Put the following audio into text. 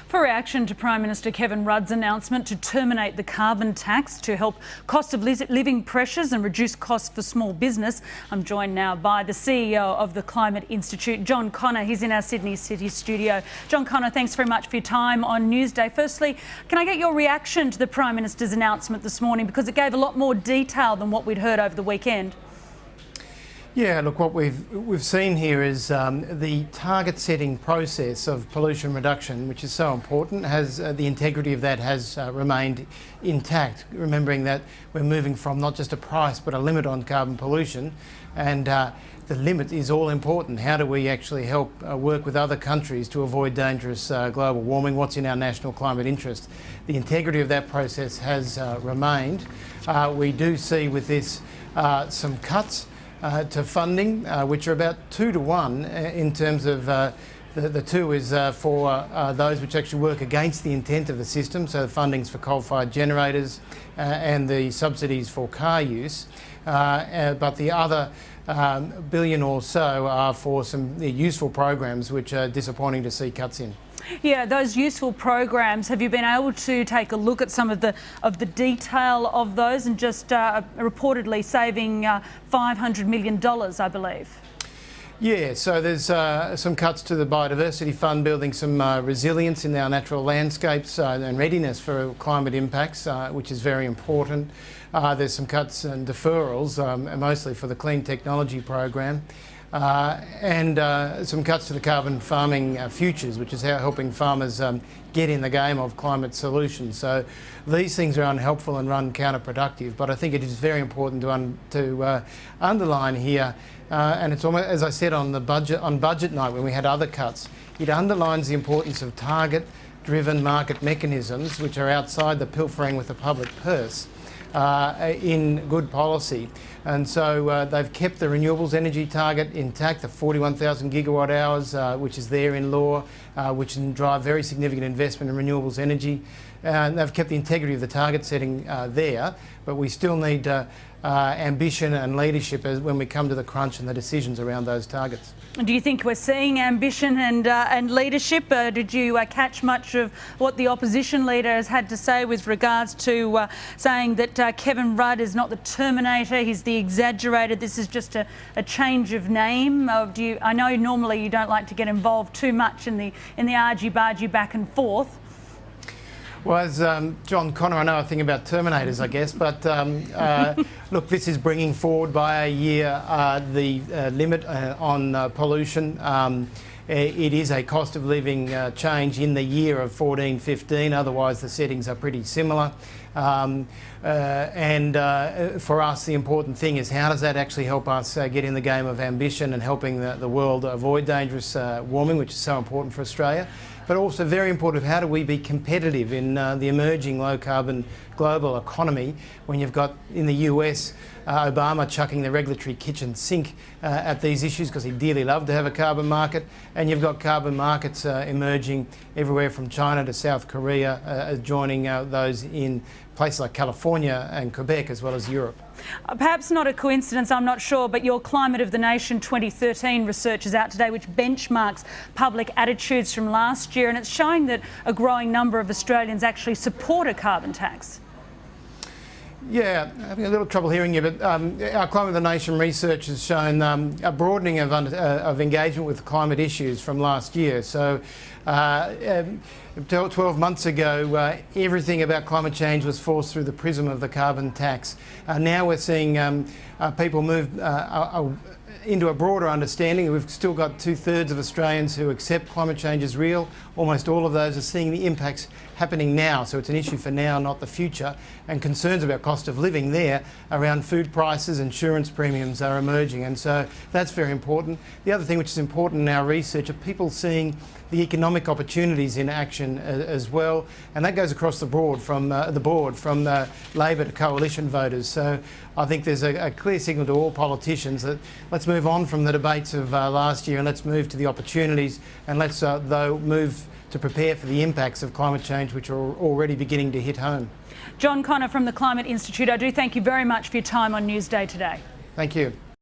For reaction to Prime Minister Kevin Rudd's announcement to terminate the carbon tax to help cost of living pressures and reduce costs for small business, I'm joined now by the CEO of the Climate Institute, John Connor. He's in our Sydney City studio. John Connor, thanks very much for your time on Newsday. Firstly, can I get your reaction to the Prime Minister's announcement this morning, because it gave a lot more detail than what we'd heard over the weekend? Yeah, look, what we've seen here is the target setting process of pollution reduction, which is so important, has the integrity of that has remained intact, remembering that we're moving from not just a price but a limit on carbon pollution, and the limit is all important. How do we actually help work with other countries to avoid dangerous global warming? What's in our national climate interest? The integrity of that process has remained. We do see with this some cuts to funding, which are about 2 to 1 in terms of the two is for those which actually work against the intent of the system, so the funding's for coal-fired generators and the subsidies for car use, but the other billion or so are for some useful programs which are disappointing to see cuts in. Yeah, those useful programs, have you been able to take a look at some of the detail of those, and just reportedly saving $500 million, I believe? Yeah, so there's some cuts to the Biodiversity Fund, building some resilience in our natural landscapes and readiness for climate impacts, which is very important. There's some cuts and deferrals, mostly for the Clean Technology Program. And some cuts to the carbon farming futures, which is how helping farmers get in the game of climate solutions. So these things are unhelpful and run counterproductive, but I think it is very important to underline here, and it's almost, as I said on budget night when we had other cuts, it underlines the importance of target-driven market mechanisms which are outside the pilfering with the public purse in good policy. And so they've kept the renewables energy target intact, the 41,000 gigawatt hours, which is there in law, which can drive very significant investment in renewables energy. And they've kept the integrity of the target setting there, but we still need ambition and leadership when we come to the crunch and the decisions around those targets. Do you think we're seeing ambition and leadership? Did you catch much of what the opposition leader has had to say with regards to saying that Kevin Rudd is not the Terminator, he's the exaggerated, this is just a change of name? I know normally you don't like to get involved too much in the argy-bargy back and forth. Well, as John Connor, I know a thing about Terminators, I guess, but look, this is bringing forward by a year the limit on pollution. It is a cost of living change in the year of 14-15, otherwise the settings are pretty similar. For us, the important thing is, how does that actually help us get in the game of ambition and helping the world avoid dangerous warming, which is so important for Australia, but also very important, how do we be competitive in the emerging low-carbon global economy when you've got, in the US, Obama chucking the regulatory kitchen sink at these issues because he'd dearly love to have a carbon market, and you've got carbon markets emerging everywhere from China to South Korea, joining those in places like California and Quebec, as well as Europe. Perhaps not a coincidence, I'm not sure, but your Climate of the Nation 2013 research is out today, which benchmarks public attitudes from last year, and it's showing that a growing number of Australians actually support a carbon tax. Yeah, having a little trouble hearing you, but our Climate of the Nation research has shown a broadening of engagement with climate issues from last year. So 12 months ago, everything about climate change was forced through the prism of the carbon tax. Now we're seeing people move into a broader understanding. We've still got 2/3 of Australians who accept climate change is real. Almost all of those are seeing the impacts happening now, so it's an issue for now, not the future, and concerns about cost of living there around food prices, insurance premiums are emerging, and so that's very important. The other thing which is important in our research are people seeing the economic opportunities in action as well, and that goes across the board from Labor to coalition voters. So I think there's a clear signal to all politicians that let's move on from the debates of last year and let's move to the opportunities, and let's though move to prepare for the impacts of climate change, which are already beginning to hit home. John Connor from the Climate Institute, I do thank you very much for your time on Newsday today. Thank you.